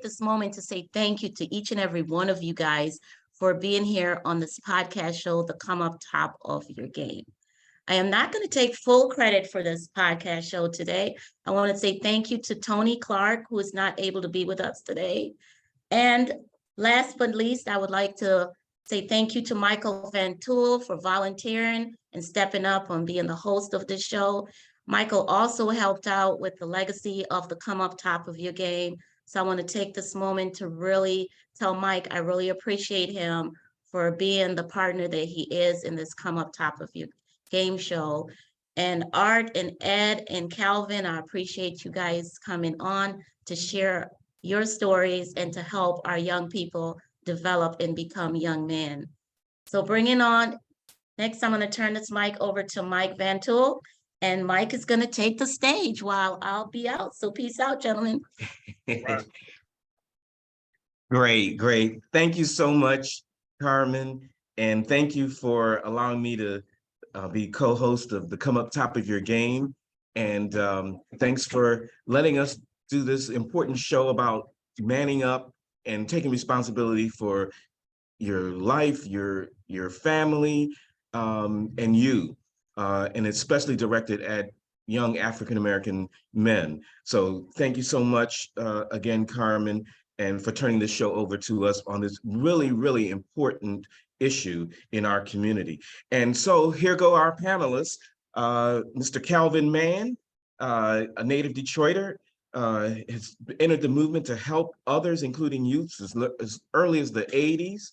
this moment to say thank you to each and every one of you guys for being here on this podcast show, The Come Up Top of Your Game. I am not going to take full credit for this podcast show today. I want to say thank you to Tony Clark, who is not able to be with us today. And last but least, I would like to say thank you to Michael Van Tool for volunteering and stepping up and being the host of this show. Michael also helped out with the legacy of the Come Up Top of Your Game. So I want to take this moment to really tell Mike, I really appreciate him for being the partner that he is in this Come Up Top of Your Game show. And Art and Ed and Calvin, I appreciate you guys coming on to share your stories and to help our young people develop and become young men. So bringing on, next I'm going to turn this mic over to Mike Van Tool, and Mike is going to take the stage while I'll be out. So peace out, gentlemen. Great. Thank you so much, Carmen. And thank you for allowing me to be co-host of the Come Up Top of Your Game. And thanks for letting us do this important show about manning up and taking responsibility for your life, your family, and you. And especially directed at young African-American men. So thank you so much again, Carmen, and for turning this show over to us on this really important issue in our community. And so here go our panelists. Mr. Calvin Mann, a native Detroiter, has entered the movement to help others, including youths, as early as the 80s.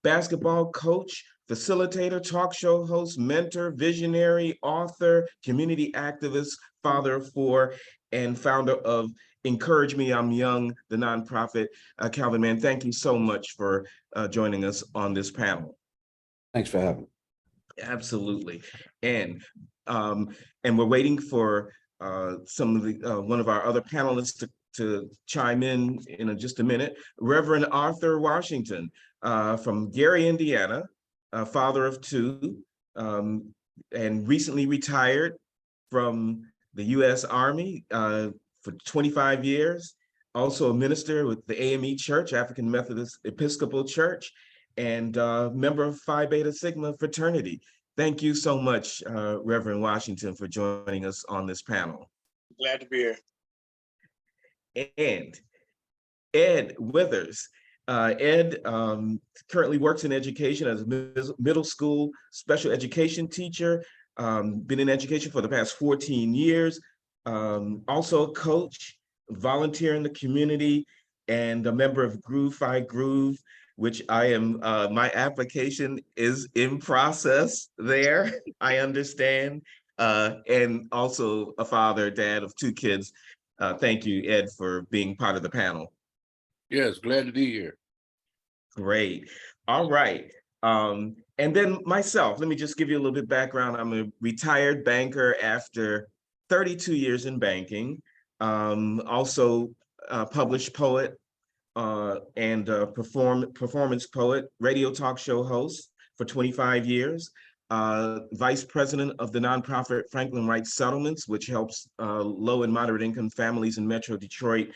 Basketball coach, facilitator, talk show host, mentor, visionary, author, community activist, father of four, and founder of Encourage Me, I'm Young, the nonprofit. Calvin Mann, thank you so much for joining us on this panel. Thanks for having me. Absolutely. And we're waiting for some of the one of our other panelists to chime in just a minute. Reverend Arthur Washington from Gary, Indiana, father of two, and recently retired from the U.S. Army for 25 years, also a minister with the AME Church, African Methodist Episcopal Church, and member of Phi Beta Sigma fraternity. Thank you so much, Reverend Washington, for joining us on this panel. Glad to be here. And Ed Withers. Ed currently works in education as a middle school special education teacher, been in education for the past 14 years, also a coach, volunteer in the community, and a member of Groove Phi Groove, which I am, my application is in process there, I understand, and also a father, dad of two kids. Thank you, Ed, for being part of the panel. Yes, glad to be here. Great. All right. And then myself, let me just give you a little bit of background. I'm a retired banker after 32 years in banking, also a published poet and performance poet, radio talk show host for 25 years, vice president of the nonprofit Franklin Wright Settlements, which helps low and moderate income families in Metro Detroit,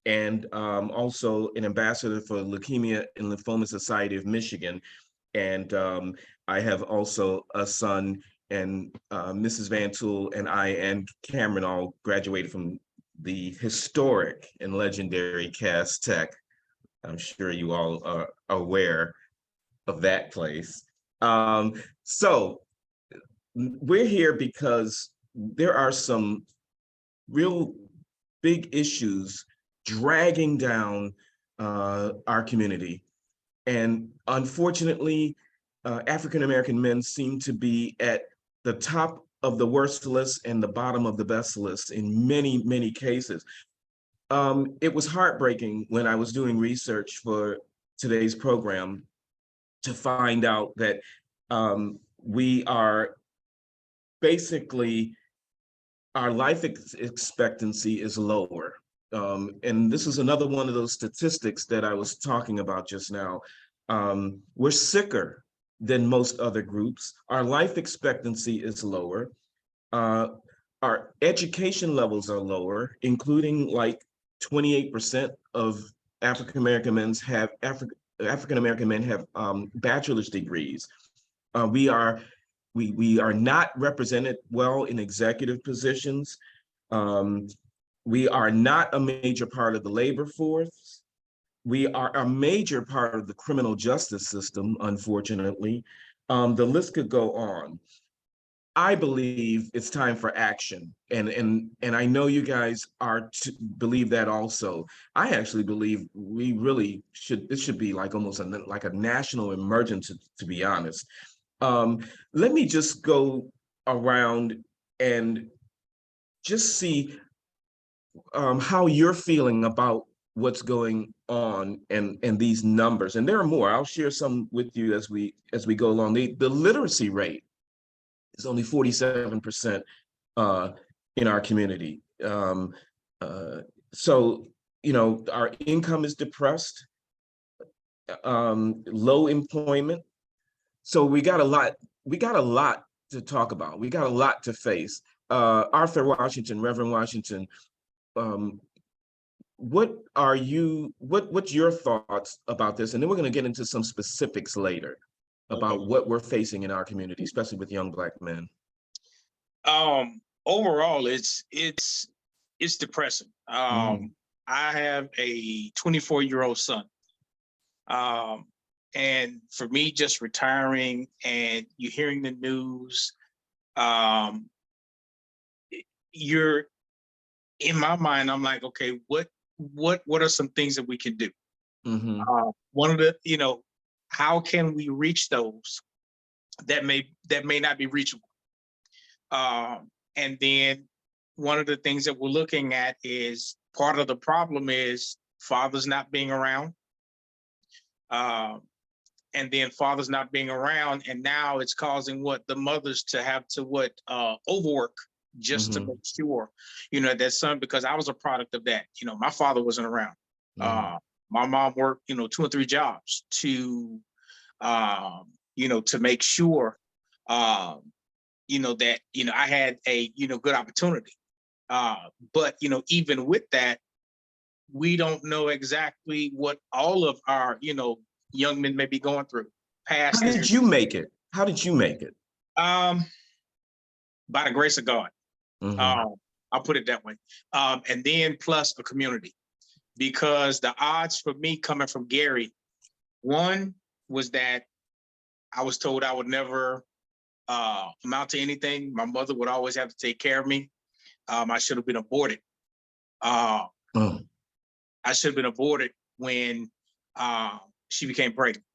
and also an ambassador for Leukemia and Lymphoma Society of Michigan. And I have also a son, and Mrs. Van Tool and I and Cameron all graduated from the historic and legendary Cass Tech. I'm sure you all are aware of that place. So we're here because there are some real big issues dragging down our community. And unfortunately, African-American men seem to be at the top of the worst list and the bottom of the best list in many cases. It was heartbreaking when I was doing research for today's program to find out that we are basically, our life expectancy is lower. And this is another one of those statistics that I was talking about just now. We're sicker than most other groups. Our life expectancy is lower. Our education levels are lower, including like 28% of African American men have bachelor's degrees. We are not represented well in executive positions. We are not a major part of the labor force. We are a major part of the criminal justice system, unfortunately. The list could go on. I believe it's time for action, and I know you guys believe that also. I actually believe we really should. It should be like almost like a national emergency, to be honest. Let me just go around and just see how you're feeling about what's going on and these numbers. And there are more. I'll share some with you as we go along. The literacy rate is only 47% in our community. So, our income is depressed, low employment. So we got a lot to talk about. We got a lot to face. Arthur Washington, Reverend Washington, what's your thoughts about this? And then we're going to get into some specifics later about what we're facing in our community, especially with young Black men. Overall, it's depressing. I have a 24-year-old son. And for me, just retiring and you hearing the news, you're in my mind, I'm like, okay, what are some things that we can do? One of the, how can we reach those that may not be reachable? And then one of the things that we're looking at is part of the problem is fathers not being around. And then fathers not being around, and now it's causing the mothers to have to overwork just to make sure, that son, because I was a product of that. My father wasn't around. My mom worked, 2 or 3 jobs to make sure, that, I had a, good opportunity. But, even with that, we don't know exactly what all of our, young men may be going through. How did you make it? By the grace of God. I'll put it that way. And then plus a community, because the odds for me coming from Gary, one was that I was told I would never amount to anything. My mother would always have to take care of me. I should have been aborted. I should have been aborted when she became pregnant.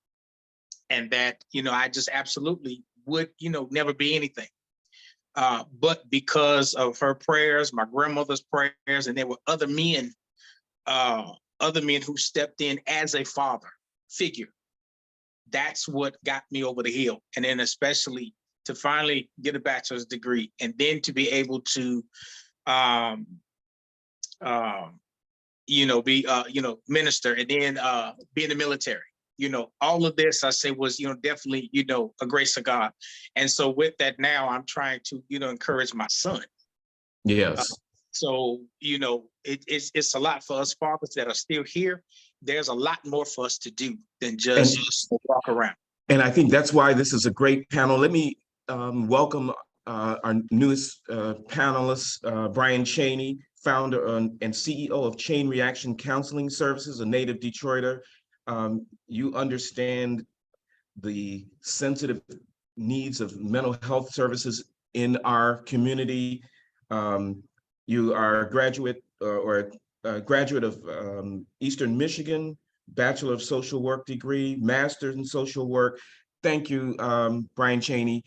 And that, I just absolutely would, never be anything. But because of her prayers, my grandmother's prayers, and there were other men who stepped in as a father figure. That's what got me over the hill. And then especially to finally get a bachelor's degree, and then to be able to, be, minister, and then be in the military. All of this I say was, definitely, a grace of God. And so with that, now I'm trying to, encourage my son. Yes. So, it's a lot for us fathers that are still here. There's a lot more for us to do than just walk around. And I think that's why this is a great panel. Let me welcome our newest panelist, Brian Chaney, founder and CEO of Chain Reaction Counseling Services, a native Detroiter. You understand the sensitive needs of mental health services in our community. You are a graduate or a graduate of Eastern Michigan, Bachelor of Social Work degree, Master's in Social Work. Thank you, Brian Chaney,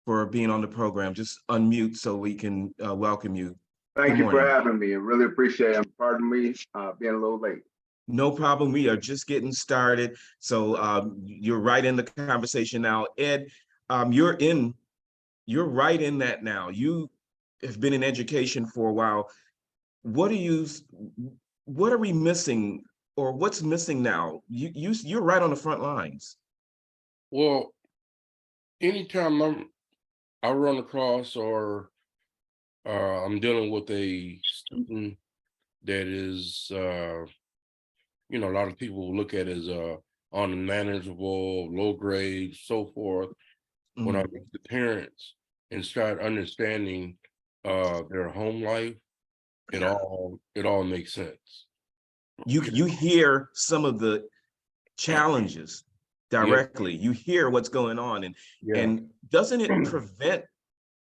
for being on the program. Just unmute so we can welcome you. Thank you for having me. I really appreciate it. Pardon me being a little late. No problem. We are just getting started. So you're right in the conversation now. Ed, you're right in that now. You have been in education for a while. What are we missing, or what's missing now? You're right on the front lines. Well, anytime I run across or I'm dealing with a student that is, you know, a lot of people will look at as unmanageable, low grade, so forth. When I meet the parents and start understanding their home life, it all makes sense. You hear some of the challenges directly. You hear what's going on, and doesn't it prevent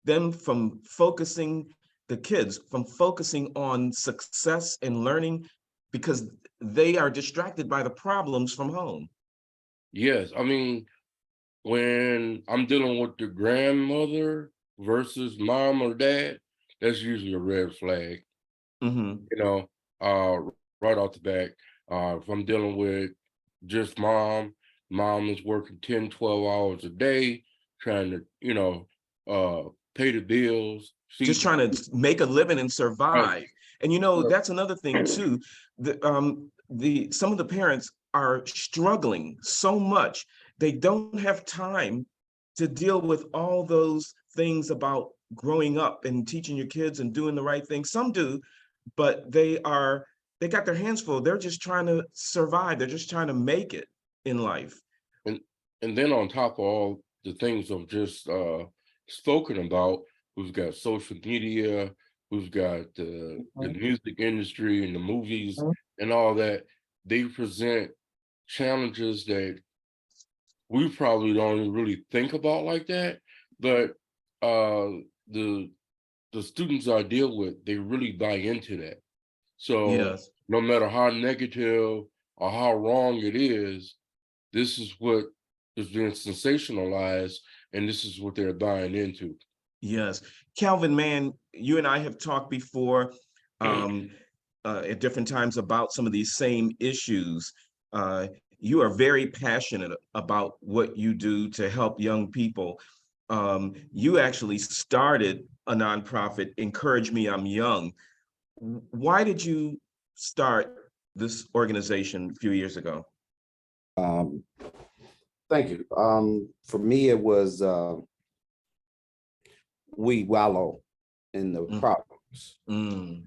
them from focusing, the kids from focusing on success and learning, because they are distracted by the problems from home? Yes, I mean, when I'm dealing with the grandmother versus mom or dad, that's usually a red flag. Mm-hmm. You know, right off the bat. If I'm dealing with just mom is working 10, 12 hours a day, trying to, you know, pay the bills, Just feed trying to make a living and right. survive. And that's another thing too. Some of the parents are struggling so much, they don't have time to deal with all those things about growing up and teaching your kids and doing the right thing. Some do, but they got their hands full. They're just trying to survive. They're just trying to make it in life. And then on top of all the things I've just spoken about, we've got social media, we've got the music industry and the movies and all that. They present challenges that we probably don't really think about like that, but the students I deal with, they really buy into that. So Yes. no matter how negative or how wrong it is, this is what is being sensationalized, and this is what they're buying into. Yes. Calvin, man, you and I have talked before at different times about some of these same issues. You are very passionate about what you do to help young people. You actually started a nonprofit, Encourage Me, I'm Young. Why did you start this organization a few years ago? Thank you. For me, it was we wallow in the problems. Mm,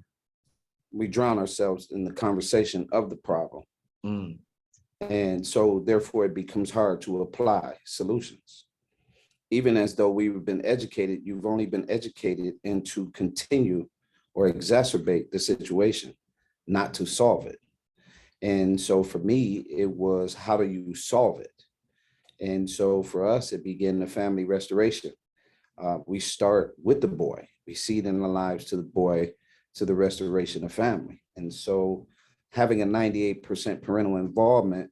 We drown ourselves in the conversation of the problem. mm, And so therefore it becomes hard to apply solutions. Even as though we've been educated, you've only been educated into continue or exacerbate the situation, not to solve it. And so for me, it was, how do you solve it? And so for us, it began the family restoration. We start with the boy. We seed in the lives to the boy, to the restoration of family. And so having a 98% parental involvement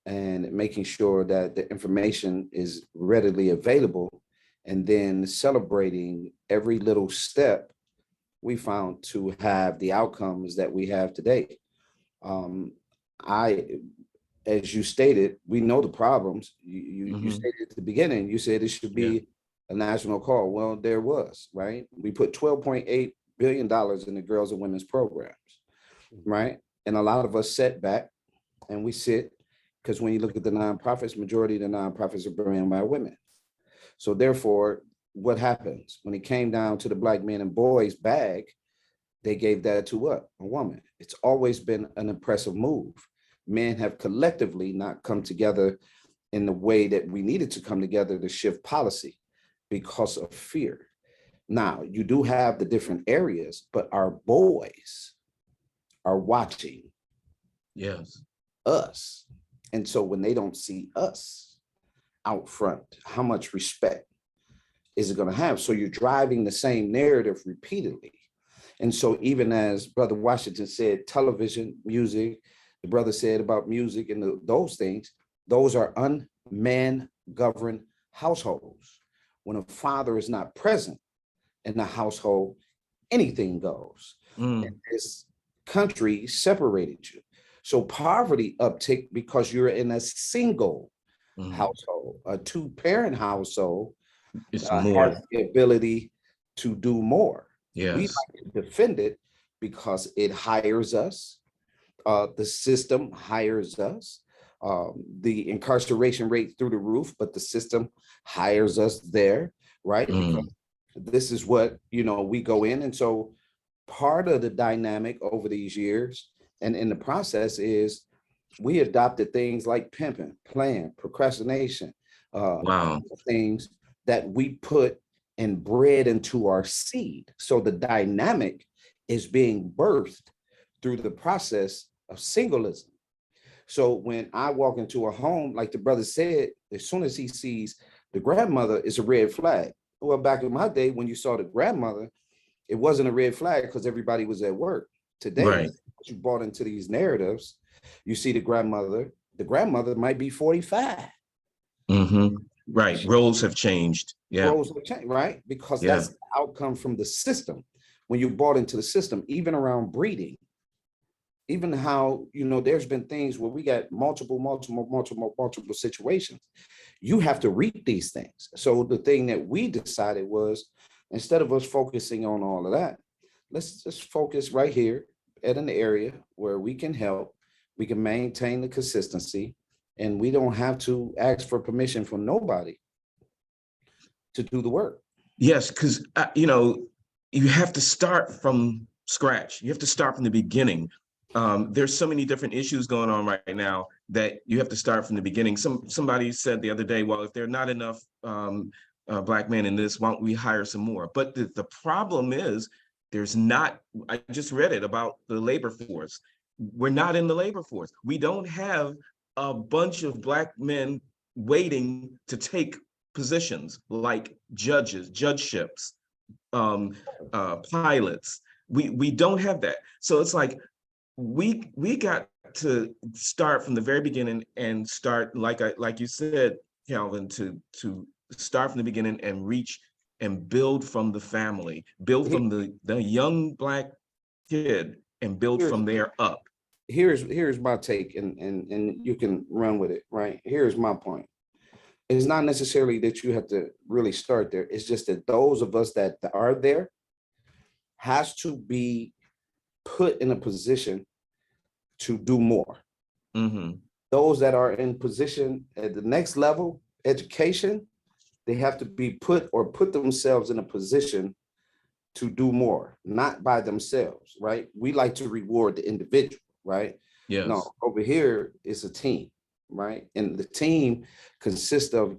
and making sure that the information is readily available, and then celebrating every little step, we found to have the outcomes that we have today. As you stated, we know the problems. You stated at the beginning, you said it should be a national call. Well, there was, right? We put $12.8 billion in the girls and women's programs, right? And a lot of us sit back and we sit, because when you look at the nonprofits, majority of the nonprofits are ran by women. So therefore, what happens when it came down to the black men and boys bag, they gave that to a woman. It's always been an impressive move. Men have collectively not come together in the way that we needed to come together to shift policy because of fear. Now, you do have the different areas, but our boys are watching us. And so when they don't see us out front, how much respect is it going to have? So you're driving the same narrative repeatedly. And so even as Brother Washington said, television, music, the brother said about music and those things, those are unman governed households. When a father is not present in the household, anything goes. And this country separated you. So poverty uptick because you're in a single household. A two-parent household It's has more. the ability to do more. Yes. We like to defend it because it hires us. The system hires us. The incarceration rate through the roof, but the system hires us there, right? Because this is what, we go in. And so part of the dynamic over these years and in the process is we adopted things like pimping, plan, procrastination, Wow. things that we put and bred into our seed. So the dynamic is being birthed through the process of singleism. So when I walk into a home, like the brother said, as soon as he sees the grandmother, it's a red flag. Well, back in my day, when you saw the grandmother, it wasn't a red flag because everybody was at work. Today, Right. you bought into these narratives, you see the grandmother might be 45. Mm-hmm. Right. Roles have changed. Yeah. Roles have changed, right? Because Yeah. that's the outcome from the system. When you bought into the system, even around breeding, even how, there's been things where we got multiple situations. You have to read these things. So the thing that we decided was, instead of us focusing on all of that, let's just focus right here at an area where we can help, we can maintain the consistency, and we don't have to ask for permission from nobody to do the work. Yes, because you have to start from scratch. You have to start from the beginning. There's so many different issues going on right now that you have to start from the beginning. Somebody said the other day, well, if there are not enough Black men in this, why don't we hire some more? But the problem is there's not. I just read it about the labor force. We're not in the labor force. We don't have a bunch of Black men waiting to take positions like judgeships, pilots. We don't have that. So it's like we got to start from the very beginning and start like you said, Calvin, to start from the beginning and reach and build from the family, build from the young Black kid and build from there up. Here's my take, and you can run with it, right? Here's my point. It's not necessarily that you have to really start there. It's just that those of us that are there has to be put in a position to do more. Mm-hmm. Those that are in position at the next level, education, they have to be put themselves in a position to do more, not by themselves, right? We like to reward the individual, right? Yes. No, over here it's a team, right? And the team consists of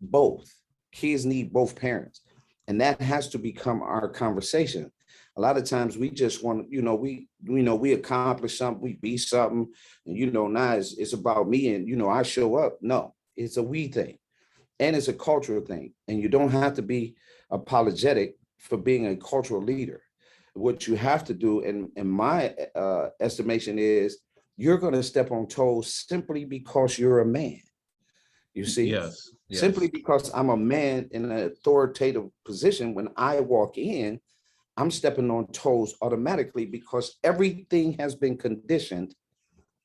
both. Kids need both parents. And that has to become our conversation. A lot of times we just want, we accomplish something, we be something, and now it's about me and I show up. No, it's a we thing. And it's a cultural thing. And you don't have to be apologetic for being a cultural leader. What you have to do, in my estimation, is you're going to step on toes simply because you're a man. You see? Yes. Simply because I'm a man in an authoritative position, when I walk in, I'm stepping on toes automatically because everything has been conditioned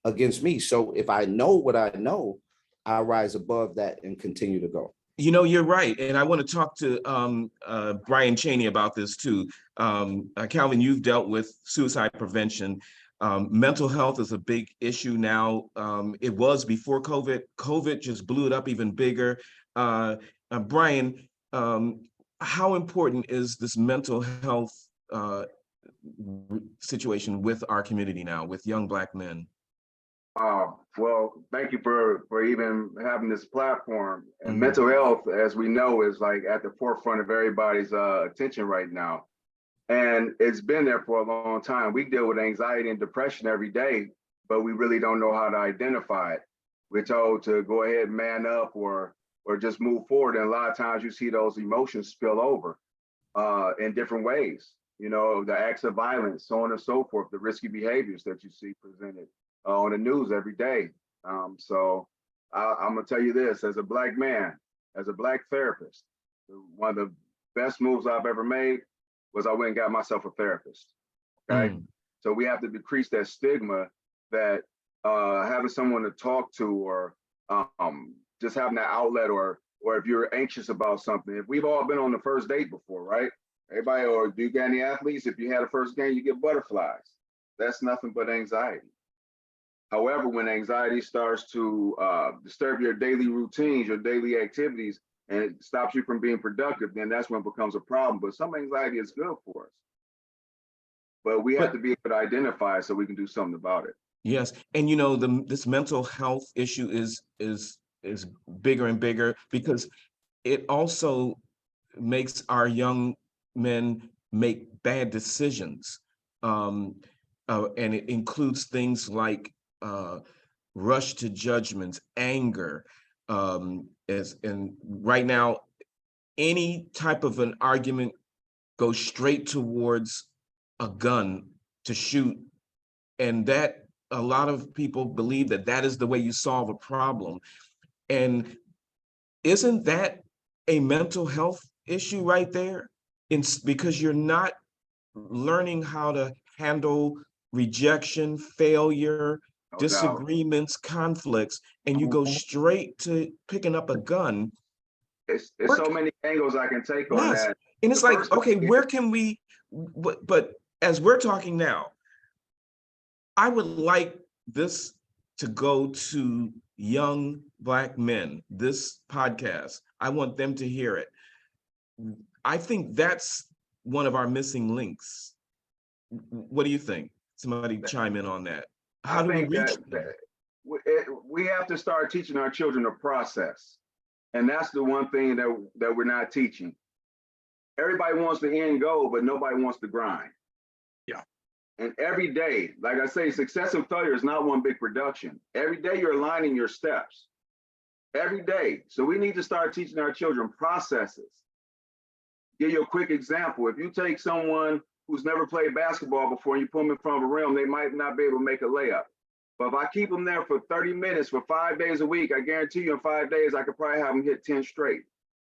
against me. So if I know what I know, I rise above that and continue to go. You're right. And I want to talk to Brian Cheney about this too. Calvin, you've dealt with suicide prevention. Mental health is a big issue now. It was before COVID. COVID just blew it up even bigger. Brian, how important is this mental health situation with our community now, with young Black men? Well, thank you for even having this platform. And Mhm. mental health, as we know, is like at the forefront of everybody's attention right now. And it's been there for a long time. We deal with anxiety and depression every day, but we really don't know how to identify it. We're told to go ahead, man up, or just move forward. And a lot of times you see those emotions spill over in different ways. The acts of violence, so on and so forth, the risky behaviors that you see presented on the news every day. So I'm gonna tell you this, as a Black man, as a Black therapist, one of the best moves I've ever made was I went and got myself a therapist. Okay. So we have to decrease that stigma that having someone to talk to, or just having that outlet, or if you're anxious about something. If we've all been on the first date before, right? Everybody, or do you got any athletes? If you had a first game, you get butterflies. That's nothing but anxiety. However, when anxiety starts to disturb your daily routines, your daily activities, and it stops you from being productive, then that's when it becomes a problem. But some anxiety is good for us. But we have to be able to identify it so we can do something about it. Yes, and this mental health issue is bigger and bigger because it also makes our young men make bad decisions. And it includes things like rush to judgments, anger, and right now, any type of an argument goes straight towards a gun to shoot. And that a lot of people believe that that is the way you solve a problem. And isn't that a mental health issue right there? Because you're not learning how to handle rejection, failure, No doubt. disagreements, conflicts, and you go straight to picking up a gun. It's so many angles I can take on Yes, that. and it's The like, first okay, thing where can we, but as we're talking now, I would like this to go to young Black men, this podcast. I want them to hear it. I think that's one of our missing links. What do you think? Somebody chime in on that. How I do we think reach that them? we have to start teaching our children the process. And that's the one thing that we're not teaching. Everybody wants the end goal, but nobody wants to grind. Yeah. And every day, like I say, success and failure is not one big production. Every day you're aligning your steps. Every day. So we need to start teaching our children processes. Give you a quick example. If you take someone who's never played basketball before and you put them in front of a rim, they might not be able to make a layup. But if I keep them there for 30 minutes for 5 days a week, I guarantee you in 5 days, I could probably have them hit 10 straight.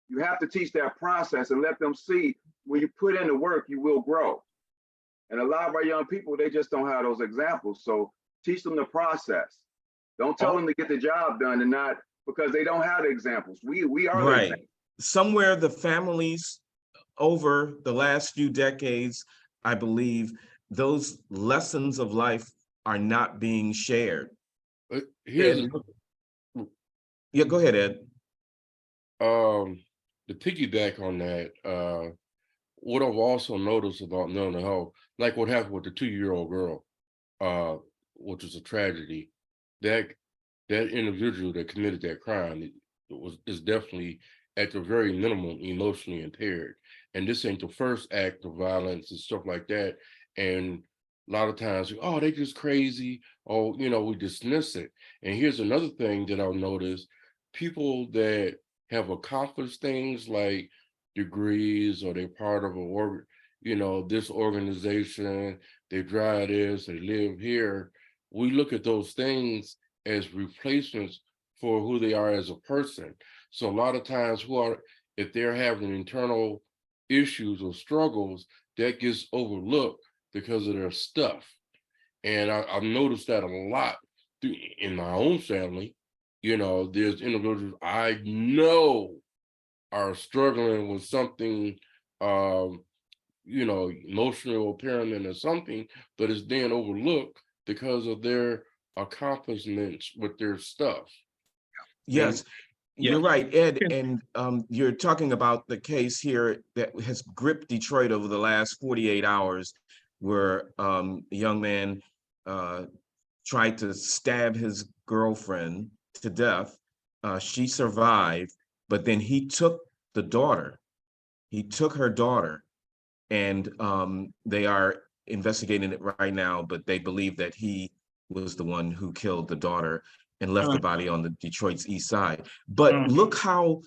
You have to teach that process and let them see when you put in the work, you will grow. And a lot of our young people, they just don't have those examples. So teach them the process. Don't tell them to get the job done and not because they don't have the examples. We are the Right. examples. Somewhere the families over the last few decades, I believe those lessons of life are not being shared. Here's Ed? Yeah, go ahead, Ed. to piggyback on that, what I've also noticed about mental health, like what happened with the 2-year-old girl, which was a tragedy, that individual that committed that crime is definitely at the very minimum emotionally impaired. And this ain't the first act of violence and stuff like that. And a lot of times, oh, they just crazy, or we dismiss it. And here's another thing that I've noticed: people that have accomplished things like degrees, or they're part of this organization, they drive this, they live here. We look at those things as replacements for who they are as a person. So a lot of times, if they're having internal issues or struggles, that gets overlooked because of their stuff. And I've noticed that a lot in my own family. There's individuals I know are struggling with something, emotional impairment or something, but it's being overlooked because of their accomplishments with their stuff. Yes, Yeah. you're right, Ed. And you're talking about the case here that has gripped Detroit over the last 48 hours, where a young man tried to stab his girlfriend to death. She survived, but then he took the daughter. He took her daughter, and they are investigating it right now, but they believe that he was the one who killed the daughter and left the body on the Detroit's east side. But look how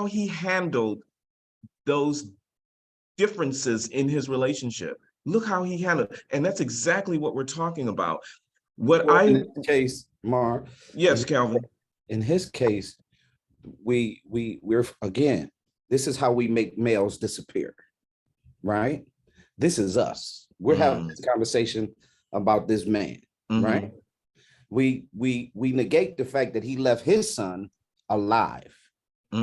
he handled those differences in his relationship. Look how he handled, and that's exactly what we're talking about. In this case, Mar. Yes, Calvin. In his case, we're again, this is how we make males disappear, right? This is us. We're having this conversation about this man, right? We negate the fact that he left his son alive. We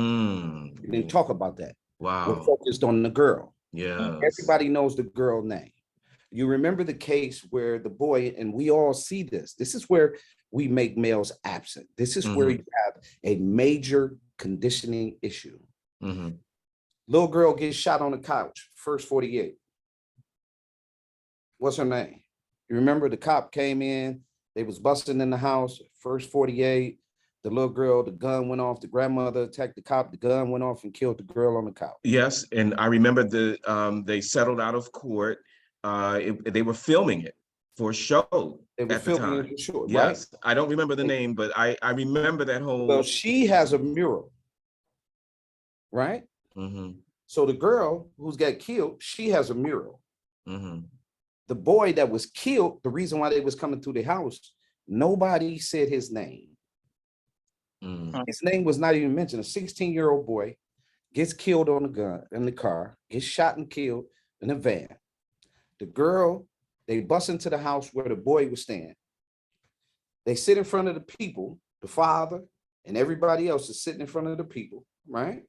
didn't talk about that. Wow. We're focused on the girl. Yeah. Everybody knows the girl name. You remember the case where the boy, and we all see this. This is where we make males absent. This is where you have a major conditioning issue. Little girl gets shot on the couch, first 48. What's her name? You remember the cop came in, They was busting in the house, first 48, the little girl, the gun went off, the grandmother attacked the cop, the gun went off and killed the girl on the couch. Yes, and I remember they settled out of court. They were filming it for a show They were at the filming it time. for sure, right? Yes, I don't remember the name, but I remember that Well, whole. she has a mural, right? Mhm, So the girl who's got killed, she has a mural. mhm. The boy that was killed, the reason why they was coming through the house, nobody said his name. Mm. His name was not even mentioned. A 16-year-old boy gets killed on the gun in the car, gets shot and killed in a van. The girl, they bust into the house where the boy was staying. They sit in front of the people, the father and everybody else is sitting in front of the people, right?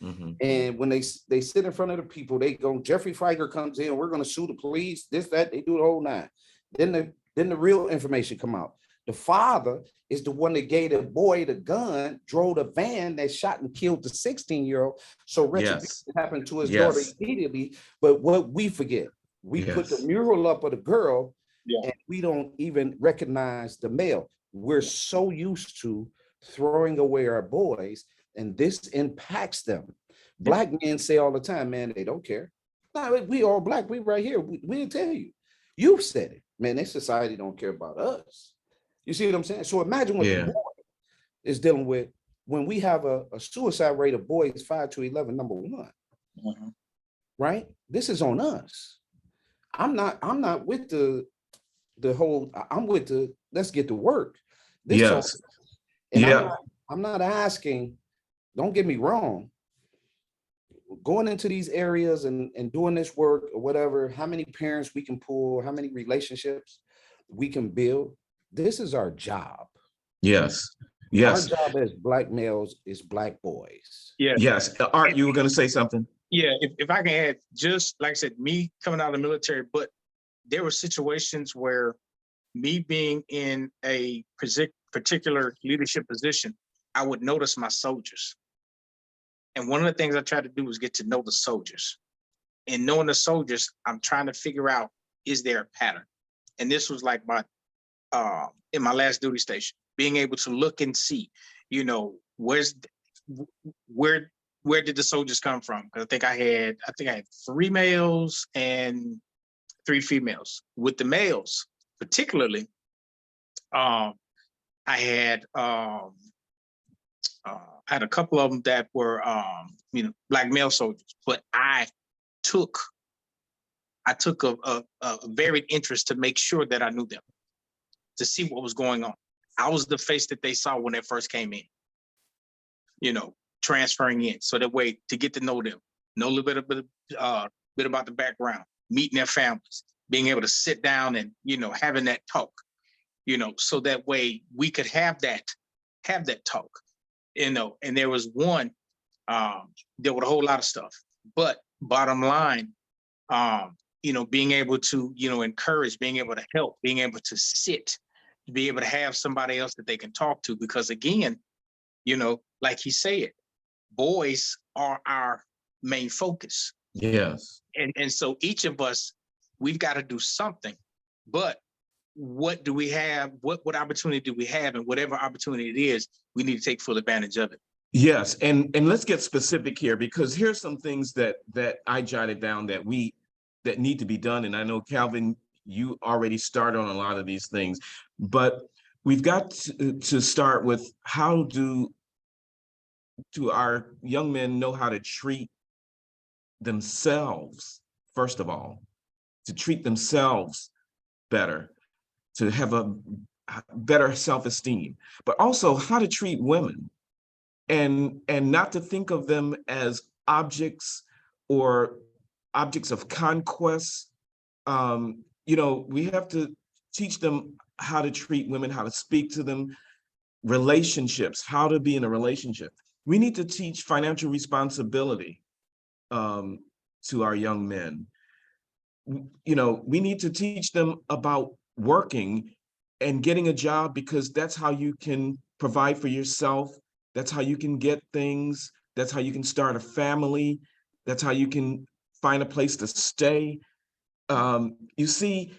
Mhm. And when they sit in front of the people, they go, Jeffrey Feiger comes in, we're going to sue the police, this, that, they do the whole nine. Then the real information come out. The father is the one that gave the boy the gun, drove the van that shot and killed the 16-year-old. So retribution Yes. happened to his daughter Yes. immediately. But what we forget, we put the Yes. mural up of the girl, Yeah. and we don't even recognize the male. We're so used to throwing away our boys, and this impacts them. Black men say all the time, man, they don't care. No, we all black, we right here. We didn't tell you. You said it, man. This society don't care about us. You see what I'm saying? So imagine what Yeah. the boy is dealing with when we have a suicide rate of boys 5 to 11, number one, Mhm. right? This is on us. I'm not with the whole, I'm with the let's get to work. This is on Yes. us. And Yeah. I'm not asking, don't get me wrong, going into these areas and doing this work or whatever, how many parents we can pull, how many relationships we can build. This is our job. Yes. Our Yes. job as black males is black boys. Yeah. Yes. Art, you were going to say something? Yeah. If I can add, just like I said, me coming out of the military, but there were situations where me being in a particular leadership position, I would notice my soldiers. And one of the things I try to do is get to know the soldiers. And knowing the soldiers, I'm trying to figure out, is there a pattern? And this was like my in my last duty station, being able to look and see, you know, where did the soldiers come from? Because I think I had 3 males and 3 females. With the males, particularly, I had a couple of them that were black male soldiers, but I took a varied interest to make sure that I knew them, to see what was going on. I was the face that they saw when they first came in, transferring in. So that way to get to know them, know a little bit about the background, meeting their families, being able to sit down and, having that talk, so that way we could have that talk, and there was one, there was a whole lot of stuff, but bottom line, being able to, encourage, being able to help, being able to sit, be able to have somebody else that they can talk to, because again, like he said, boys are our main focus. Yes. And so each of us, we've got to do something, but what do we have? What opportunity do we have? And whatever opportunity it is, we need to take full advantage of it. Yes. And let's get specific here, because here's some things that I jotted down that need to be done. And I know, Calvin, you already started on a lot of these things, but we've got to start with, how do our young men know how to treat themselves, first of all, to treat themselves better, to have a better self-esteem, but also how to treat women, and not to think of them as objects or objects of conquest. We have to teach them how to treat women, how to speak to them, relationships, how to be in a relationship. We need to teach financial responsibility to our young men. We need to teach them about working and getting a job, because that's how you can provide for yourself. That's how you can get things. That's how you can start a family. That's how you can find a place to stay. You see,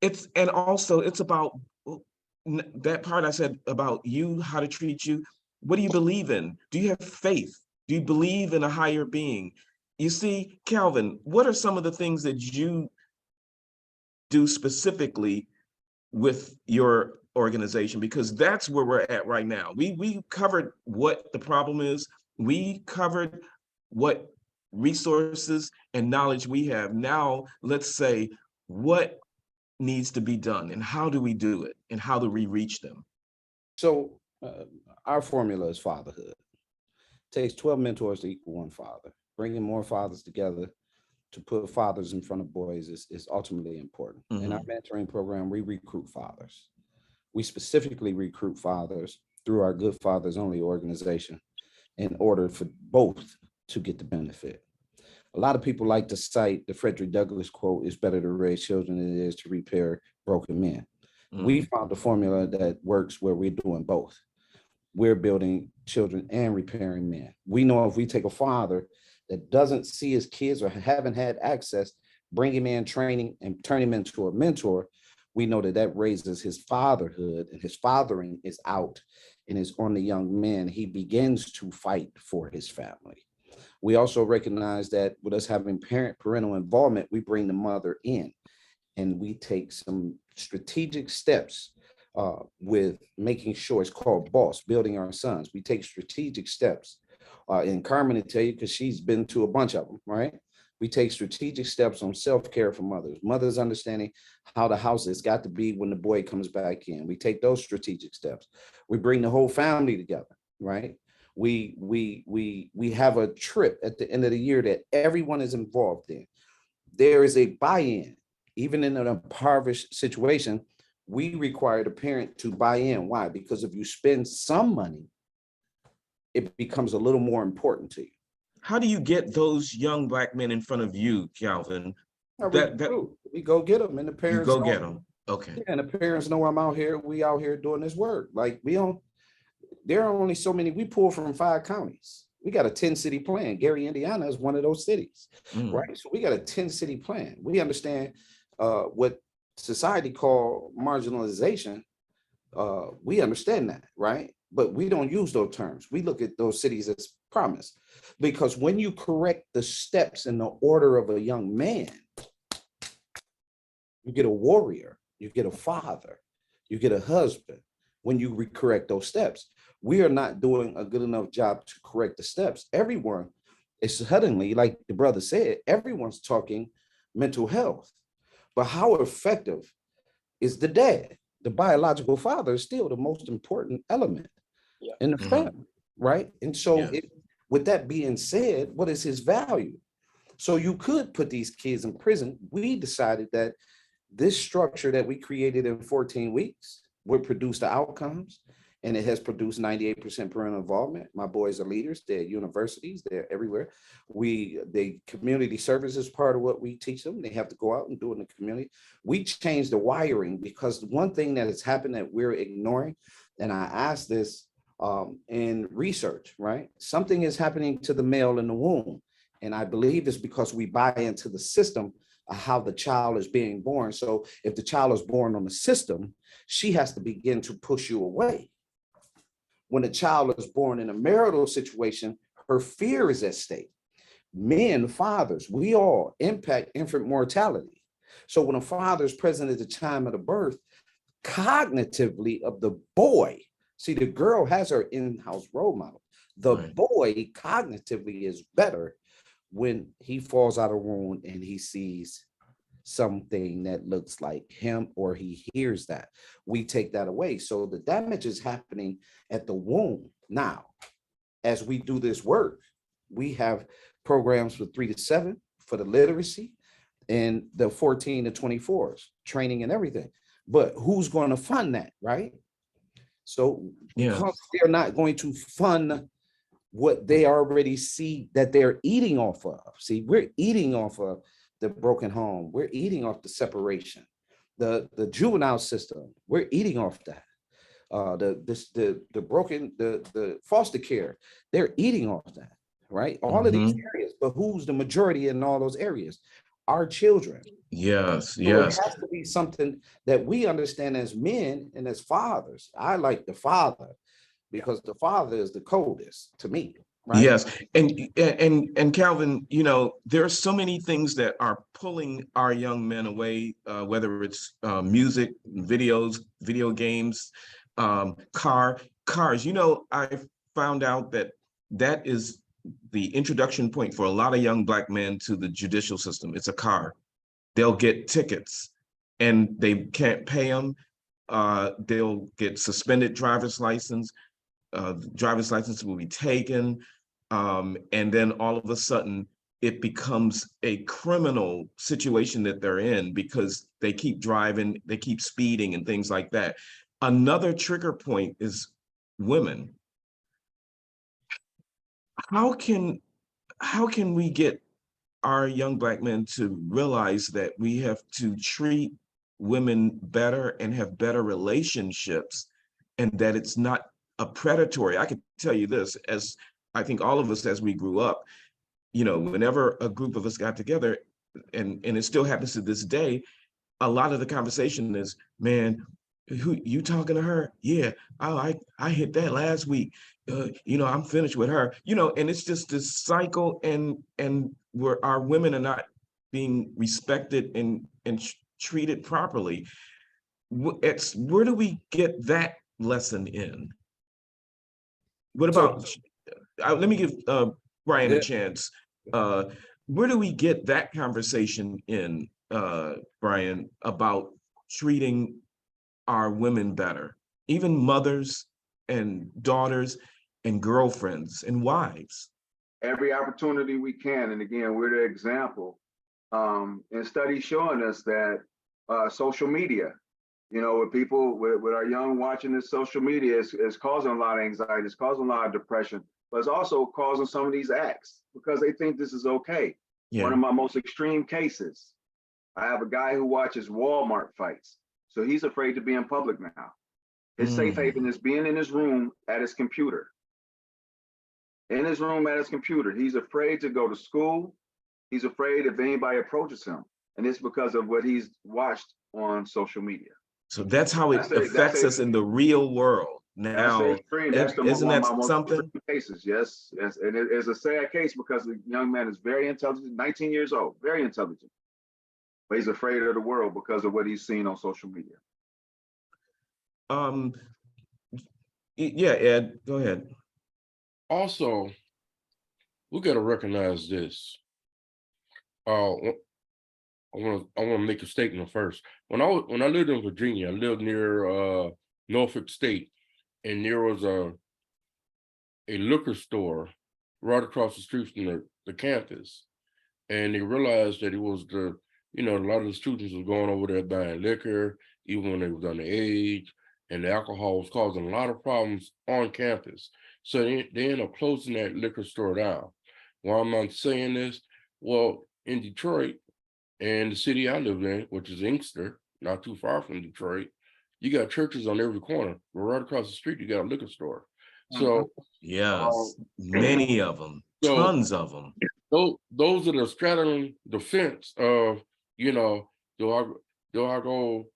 it's about that part I said about you, how to treat you. What do you believe in? Do you have faith? Do you believe in a higher being? You see, Calvin, what are some of the things that you do specifically with your organization? Because that's where we're at right now. We covered what the problem is. We covered what resources and knowledge we have. Now, let's say what needs to be done and how do we do it and how do we reach them? So our formula is fatherhood. It takes 12 mentors to equal one father. Bringing more fathers together to put fathers in front of boys is ultimately important. In our mentoring program, we recruit fathers. We specifically recruit fathers through our Good Fathers Only organization in order for both to get the benefit. A lot of people like to cite the Frederick Douglass quote, "It's better to raise children than it is to repair broken men." We found a formula that works where we're doing both. We're building children and repairing men. We know if we take a father that doesn't see his kids or haven't had access, bring him in training and turn him into a mentor, we know that that raises his fatherhood, and his fathering is out and is on the young man. He begins to fight for his family. We also recognize that with us having parental involvement, we bring the mother in and we take some strategic steps with making sure, it's called BOSS, building our sons. We take strategic steps. And Carmen will tell you, because she's been to a bunch of them, right? We take strategic steps on self-care for mothers. Mothers understanding how the house has got to be when the boy comes back in. We take those strategic steps. We bring the whole family together, right? We have a trip at the end of the year that everyone is involved in. There is a buy-in, even in an impoverished situation. We require the parent to buy in. Why? Because if you spend some money, it becomes a little more important to you. How do you get those young Black men in front of you, Calvin? We go get them, and the parents you go get them. Okay. Yeah, and the parents know I'm out here. We out here doing this work. Like there are only so many. We pull from 5 counties. We got a 10-city plan. Gary, Indiana is one of those cities, right? So we got a 10-city plan. We understand what society call marginalization. We understand that, right? But we don't use those terms. We look at those cities as promise, because when you correct the steps in the order of a young man, you get a warrior, you get a father, you get a husband when you correct those steps. We are not doing a good enough job to correct the steps. Everyone is suddenly, like the brother said, everyone's talking mental health. But how effective is the dad? The biological father is still the most important element in the family, right? And so with that being said, what is his value? So you could put these kids in prison. We decided that this structure that we created in 14 weeks would produce the outcomes, and it has produced 98% parental involvement. My boys are leaders. They're at universities. They're everywhere. The community service is part of what we teach them. They have to go out and do it in the community. We changed the wiring, because one thing that has happened that we're ignoring, and I asked this in research, right? Something is happening to the male in the womb. And I believe it's because we buy into the system of how the child is being born. So if the child is born on the system, she has to begin to push you away. When a child is born in a marital situation, her fear is at stake. Men, fathers, we all impact infant mortality. So when a father is present at the time of the birth, cognitively of the boy, see, the girl has her in-house role model. The boy cognitively is better when he falls out of womb and he sees something that looks like him, or he hears that. We take that away. So the damage is happening at the womb. Now, as we do this work, we have programs for 3 to 7 for the literacy, and the 14 to 24s, training and everything. But who's going to fund that, right? So because they're not going to fund what they already see that they're eating off of. See, we're eating off of the broken home. We're eating off the separation, the juvenile system. We're eating off that. The foster care, they're eating off that, right? All of these areas, but who's the majority in all those areas? our children. Yes, So it yes, has to be something that we understand as men and as fathers. I like the father because the father is the coldest to me, right? yes. And Calvin, you know, there are so many things that are pulling our young men away, whether it's music, videos, video games, cars. You know, I found out that that is the introduction point for a lot of young Black men to the judicial system. It's a car. They'll get tickets and they can't pay them. They'll get suspended driver's license will be taken. And then all of a sudden it becomes a criminal situation that they're in because they keep driving, they keep speeding and things like that. Another trigger point is women. How can we get our young Black men to realize that we have to treat women better and have better relationships, and that it's not a predatory? I can tell you this, as I think all of us as we grew up, you know, whenever a group of us got together, and it still happens to this day, a lot of the conversation is, man, who you talking to her? Yeah, I hit that last week. You know, I'm finished with her. You know, and it's just this cycle, and where our women are not being respected and treated properly. It's where do we get that lesson in? What So about? Let me give Brian a yeah, chance. Where do we get that conversation in, Brian, about treating our women better, even mothers and daughters and girlfriends and wives? Every opportunity we can. And again, we're the example. And studies showing us that social media, you know, with people, with our young watching this social media, is causing a lot of anxiety, it's causing a lot of depression, but it's also causing some of these acts because they think this is okay. One Yeah. of my most extreme cases, I have a guy who watches Walmart fights. So he's afraid to be in public now. His safe haven is being in his room at his computer. In his room at his computer. He's afraid to go to school. He's afraid if anybody approaches him. And it's because of what he's watched on social media. So that's how it That's affects us in the real world. That's the Now, extreme. That's isn't one of that my most something? extreme cases. Yes, yes. And it is a sad case because the young man is very intelligent, 19 years old, very intelligent. But he's afraid of the world because of what he's seen on social media. Yeah, Ed, go ahead. Also, we got to recognize this. I want to make a statement first. When I lived in Virginia, I lived near Norfolk State, and there was a liquor store right across the street from the campus, and they realized that it was a lot of the students was going over there buying liquor, even when they was underage, and the alcohol was causing a lot of problems on campus. So they ended up closing that liquor store down. Why am I saying this? Well, in Detroit, and the city I live in, which is Inkster, not too far from Detroit, you got churches on every corner. But right across the street, you got a liquor store. So Yes, many of them, so tons of them. those that are straddling the fence of, do I go,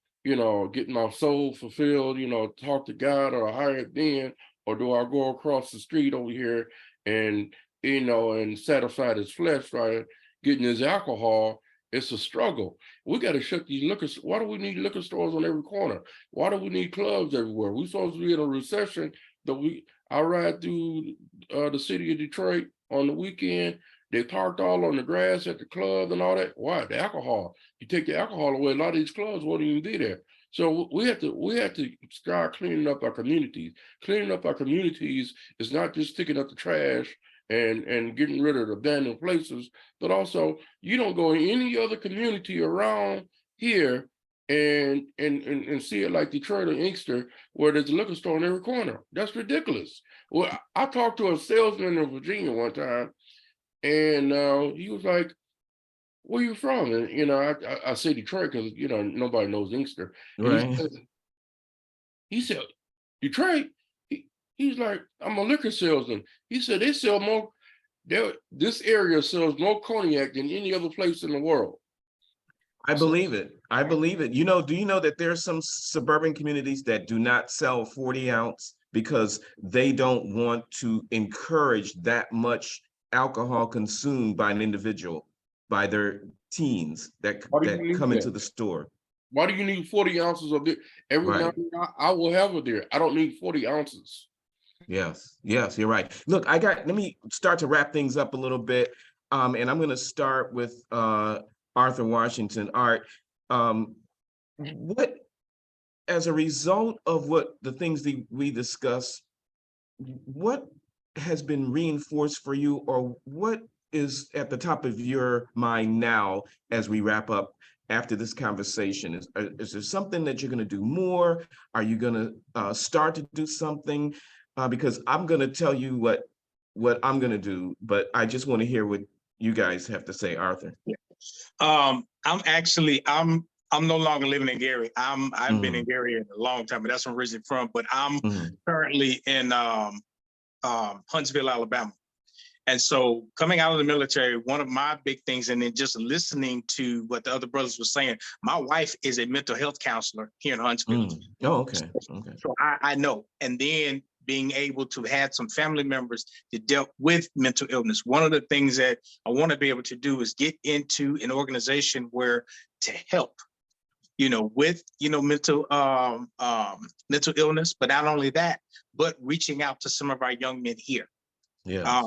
get my soul fulfilled, talk to God or a higher being, or do I go across the street over here and and satisfy his flesh by getting his alcohol? It's a struggle. We got to shut these liquor. Why do we need liquor stores on every corner? Why do we need clubs everywhere? We're supposed to be in a recession. I ride through the city of Detroit on the weekend. They parked all on the grass at the club and all that. Why? The alcohol. You take the alcohol away, a lot of these clubs won't even be there. So we have to start cleaning up our communities. Cleaning up our communities is not just picking up the trash and getting rid of the abandoned places, but also you don't go in any other community around here and see it like Detroit or Inkster, where there's a liquor store in every corner. That's ridiculous. Well, I talked to a salesman in Virginia one time, and he was like, "Where you from?" And I say Detroit because nobody knows Inkster. And Right. he said, Detroit. He's like, I'm a liquor salesman. He said they sell more. This area sells more cognac than any other place in the world. I believe it. I believe it. You know, do you know that there are some suburban communities that do not sell 40 ounce because they don't want to encourage that much alcohol consumed by an individual, by their teens that Why do you need come into that? the store. Why do you need 40 ounces of it? Every now Right. and then I will have it there. I don't need 40 ounces. Yes, yes, you're right. Look, let me start to wrap things up a little bit. And I'm gonna start with Arthur Washington. Art, what, as a result of what the things that we discussed, what has been reinforced for you, or what is at the top of your mind now as we wrap up after this conversation? Is there something that you're going to do more? Are you going to start to do something? Because I'm going to tell you what I'm going to do, but I just want to hear what you guys have to say, Arthur. I'm no longer living in Gary. I've been in Gary a long time, but that's where I'm originally from. But I'm currently in Huntsville, Alabama. And so coming out of the military, one of my big things, and then just listening to what the other brothers were saying, my wife is a mental health counselor here in Huntsville. Oh, okay. Okay. So I know. And then being able to have some family members that dealt with mental illness. One of the things that I want to be able to do is get into an organization where to help, with, mental illness, but not only that, but reaching out to some of our young men here. Yeah.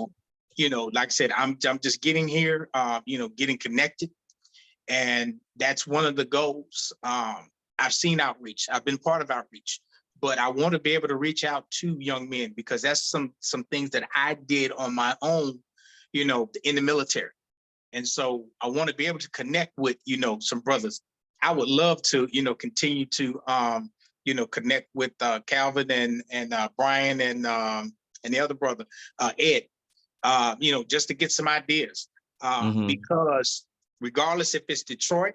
Like I said, I'm just getting here, getting connected. And that's one of the goals. I've seen outreach. I've been part of outreach, but I want to be able to reach out to young men because that's some things that I did on my own, in the military. And so I want to be able to connect with, some brothers. I would love to, continue to, connect with Calvin and Brian and the other brother, Ed, just to get some ideas. Because regardless if it's Detroit,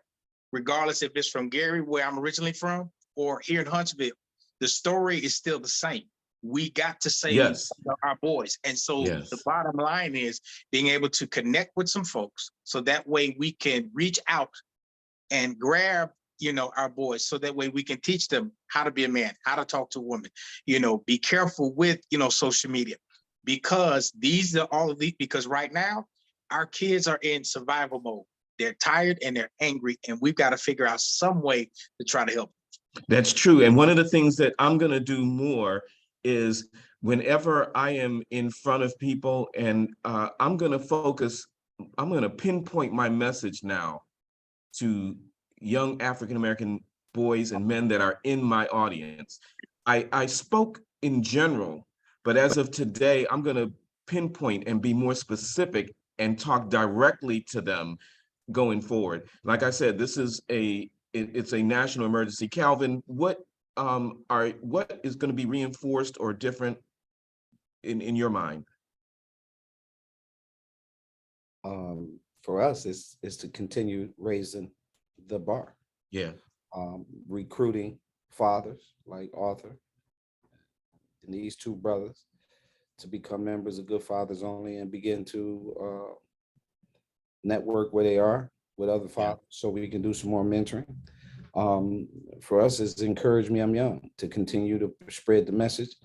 regardless if it's from Gary, where I'm originally from, or here in Huntsville, the story is still the same. We got to save our boys. And so the bottom line is being able to connect with some folks so that way we can reach out and grab, our boys, so that way we can teach them how to be a man, how to talk to a woman, be careful with, social media, because these are all of these, because right now our kids are in survival mode. They're tired and they're angry, and we've got to figure out some way to try to help. That's true. And one of the things that I'm going to do more is whenever I am in front of people, and I'm going to pinpoint my message now to young African-American boys and men that are in my audience. I spoke in general, but as of today, I'm going to pinpoint and be more specific and talk directly to them going forward. Like I said, this is it's a national emergency. Calvin, what is going to be reinforced or different in your mind? For us, is to continue raising the bar. Yeah. Recruiting fathers like Arthur and these two brothers to become members of Good Fathers Only and begin to network where they are with other fathers, so we can do some more mentoring. For us, is encourage me, I'm young, to continue to spread the message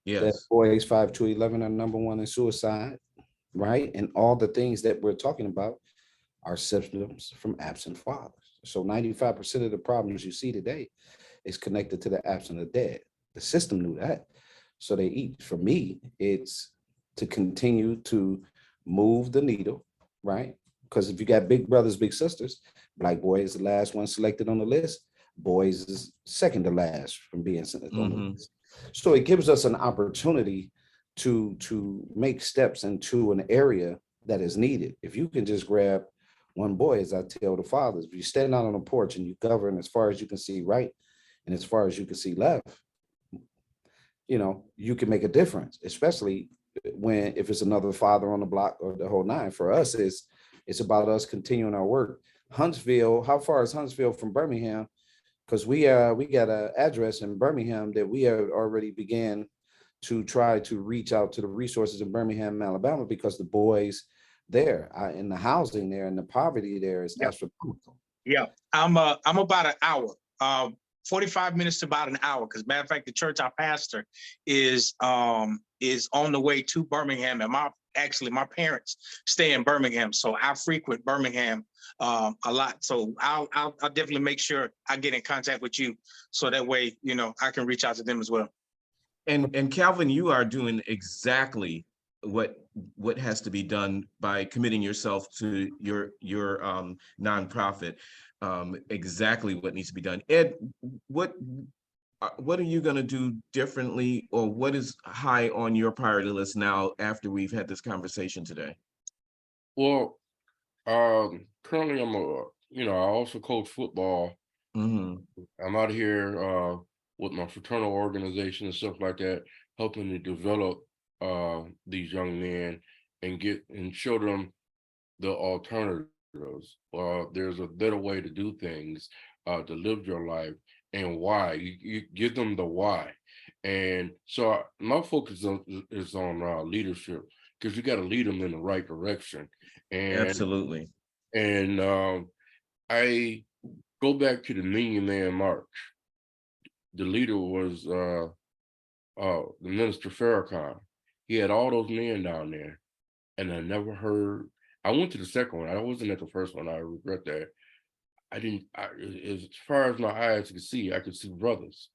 that boys 5 to 11 are number one in suicide, right? And all the things that we're talking about are symptoms from absent fathers. So 95% of the problems you see today is connected to the absent of dad. The system knew that. So they eat. For me, it's to continue to move the needle, right? Because if you got big brothers, big sisters, black boy is the last one selected on the list. Boys is second to last from being selected on the list. So it gives us an opportunity to make steps into an area that is needed. If you can just grab one boy, as I tell the fathers, if you stand out on a porch and you govern as far as you can see right and as far as you can see left, you can make a difference, especially if it's another father on the block or the whole nine. For us, it's about us continuing our work. Huntsville, how far is Huntsville from Birmingham? Because we got an address in Birmingham that we have already began to try to reach out to the resources in Birmingham, Alabama, because the boys there in the housing there and the poverty there is astronomical. Yeah, I'm about an hour, 45 minutes to about an hour. Because matter of fact, the church I pastor is on the way to Birmingham, and my parents stay in Birmingham, so I frequent Birmingham a lot. So I'll definitely make sure I get in contact with you, so that way I can reach out to them as well. And Calvin, you are doing exactly what has to be done by committing yourself to your nonprofit. Exactly what needs to be done. Ed, what are you going to do differently, or what is high on your priority list now after we've had this conversation today? Well, currently I also coach football. Mm-hmm. I'm out here with my fraternal organization and stuff like that, helping to develop these young men and show them the alternatives. There's a better way to do things, to live your life, and why. You give them the why. And so my focus is on leadership, because you got to lead them in the right direction. Absolutely. And I go back to the Million Man March. The leader was the Minister Farrakhan. He had all those men down there, and I never heard. I went to the second one. I wasn't at the first one. I regret that. I didn't. As far as my eyes could see, I could see brothers.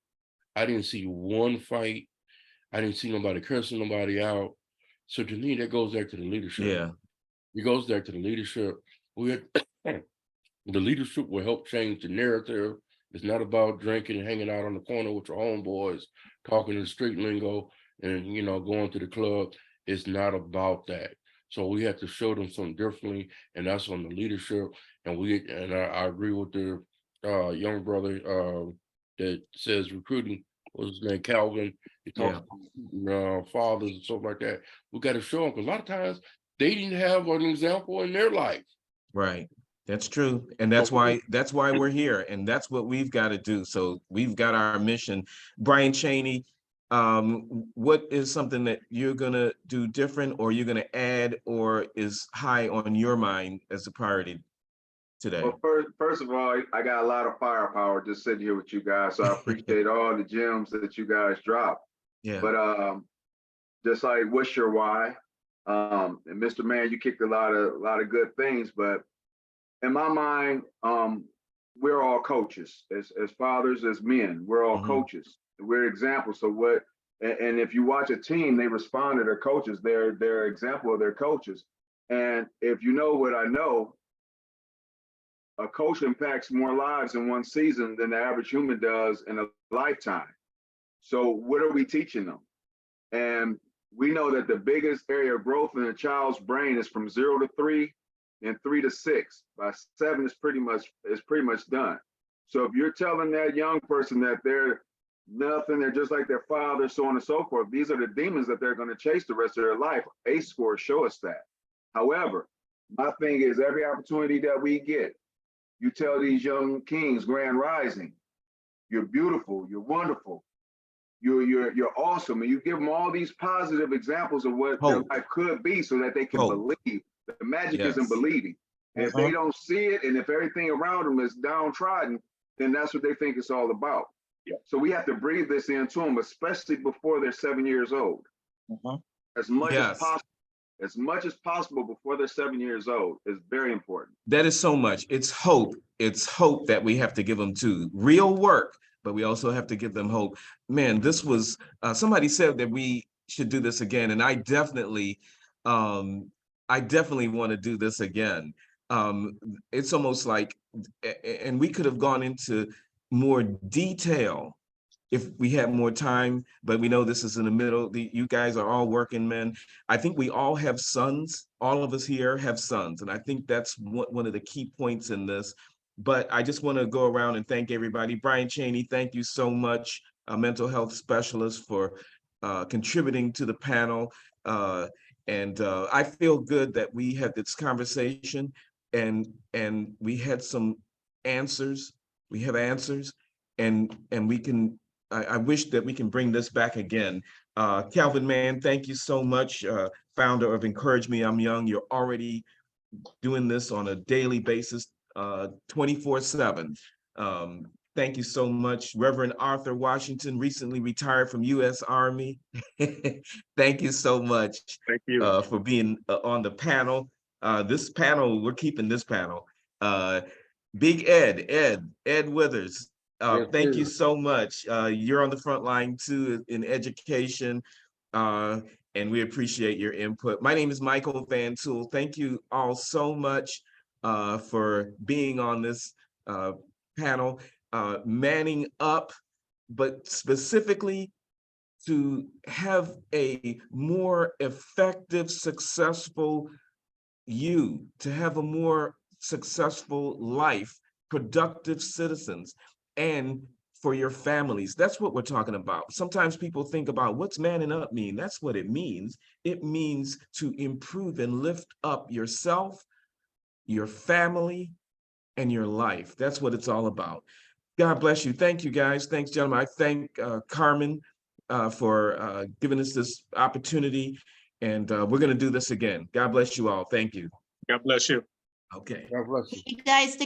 I didn't see one fight. I didn't see nobody cursing nobody out. So to me, that goes back to the leadership. Yeah. It goes back to the leadership. We had, the leadership will help change the narrative. It's not about drinking and hanging out on the corner with your homeboys, talking in street lingo, and going to the club. It's not about that. So we have to show them something differently, and that's on the leadership. And I agree with the young brother that says recruiting. What's his name? Calvin. He talks about fathers and stuff like that. We got to show them, because a lot of times they didn't have an example in their life. Right. That's true. And that's why we're here. And that's what we've got to do. So we've got our mission. Brian Chaney, what is something that you're going to do different, or you're going to add, or is high on your mind as a priority today? Well, first of all, I got a lot of firepower just sitting here with you guys. So I appreciate all the gems that you guys drop. Yeah. But just like, what's your why? And Mr. Man, you kicked a lot of good things, but in my mind, we're all coaches. As fathers, as men, we're all coaches. We're examples. So and if you watch a team, they respond to their coaches. They're example of their coaches. And if you know what I know, a coach impacts more lives in one season than the average human does in a lifetime. So what are we teaching them? And we know that the biggest area of growth in a child's brain is from 0 to 3 and 3 to 6. By 7 is pretty much done. So if you're telling that young person that they're nothing, they're just like their father, so on and so forth, these are the demons that they're going to chase the rest of their life. ACE scores show us that. However, my thing is, every opportunity that we get, you tell these young kings, Grand Rising, you're beautiful, you're wonderful, you're awesome, and you give them all these positive examples of what their life could be, so that they can believe. The magic is in believing. And if they don't see it, and if everything around them is downtrodden, then that's what they think it's all about. Yeah. So we have to breathe this into them, especially before they're 7 years old. As much as possible before they're 7 years old is very important. That is so much. It's hope. It's hope that we have to give them too. Real work, but we also have to give them hope. Man, this was, somebody said that we should do this again. And I definitely want to do this again. It's almost like, and we could have gone into more detail if we had more time, but we know this is in the middle. You guys are all working men. I think we all have sons. All of us here have sons. And I think that's one of the key points in this. But I just want to go around and thank everybody. Brian Chaney, thank you so much, a mental health specialist, for contributing to the panel. And I feel good that we had this conversation and we had some answers. We have answers, and we can, I wish that we can bring this back again. Calvin Mann, thank you so much. Founder of Encourage Me, I'm Young. You're already doing this on a daily basis, 24/7. Thank you so much. Reverend Arthur Washington recently retired from U.S. Army. Thank you so much Thank you. for being on the panel. This panel, we're keeping this panel. Big Ed Withers. Yes, Thank you sir. so much. You're on the front line too in education, and we appreciate your input. My name is Michael Van Tool. Thank you all so much for being on this panel, manning up, but specifically to have a more effective, successful you, to have a more successful life, productive citizens, and for your families. That's what we're talking about. Sometimes people think about what's manning up mean. That's what it means. It means to improve and lift up yourself, your family, and your life. That's what it's all about. God bless you. Thank you, guys. Thanks, gentlemen. I thank Carmen for giving us this opportunity. And we're going to do this again. God bless you all. Thank you. God bless you. Okay. God bless you. You guys